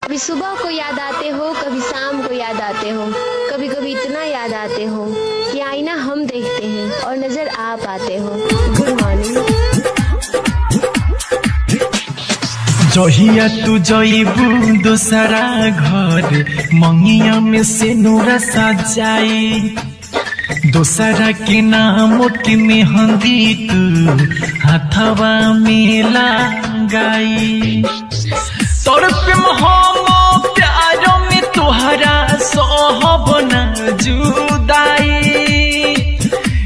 कभी सुबह को याद आते हो, कभी शाम को याद आते हो, कभी कभी इतना याद आते हो कि आईना हम देखते हैं और नजर आप आते हो। Good morning. जहिया तू जइबू दोसरा घर, मंगिया में से नूरा सजाई, दोसरा के नाम के मेहंदी तू हाथवा में लगाई। तोर पे हम प्यारो में तोहरा सहब न जुदाई,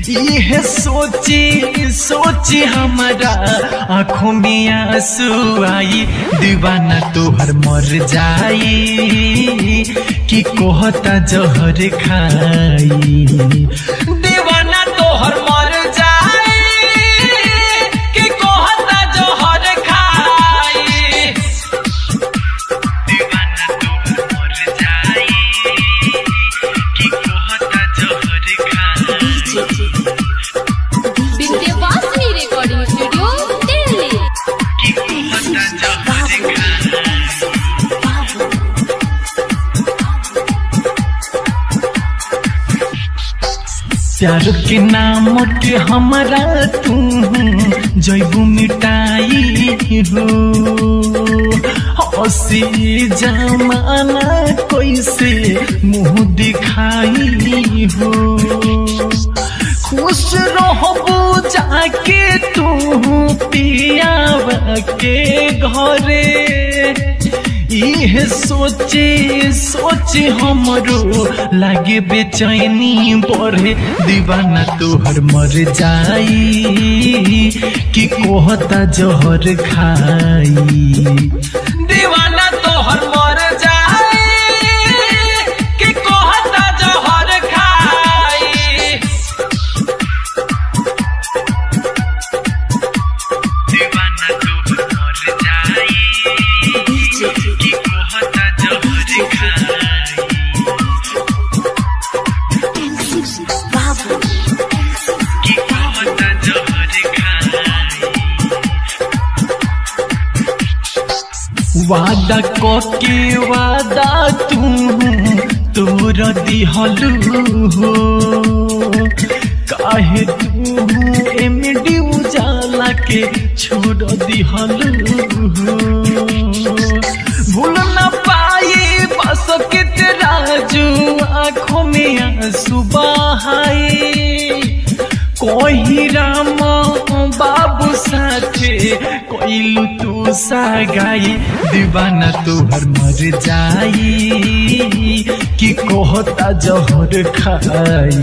यह सोची सोची हमारा आँखों में आंसू आई। दीवाना तोहर मर जाई कि कोहता जहर खाई। दीवाना तोहर मर जाई कि कोहता जहर खाई। दीवाना तोहर मर जाई कि कोहता जहर खाई। विद्यावासिनी रिकॉर्डिंग स्टूडियो दिल्ली। प्यार के नाम के हमारा तू जैबू मिटाई हो, हसी जमाना कैसे मुँह दिखाई हो। खुश रहबू जाके तू पियावा के घरे, यह सोचे सोचे हमरो लागे बेचैनी बढ़े। दीवाना तोहर मर जाई कि कोहता जहर खाई। दीवाना तोहर मर जाई कि कोहता जहर खाई। दीवाना तोहर मर जाई कि कोहता जहर खाई। कि कोहता जहर खाई। वादा के वादा तोर दिहलू हो, काहे तू एमडी उजाला के छोड़ दिहलू हो। भूल न पाई बस कित राजू आँखों में आंसू बहाई। कोई राम बाबू साथे कोइलू तू सगाई। दीवाना तोहर मर जाई कि कोहता जहर खाई।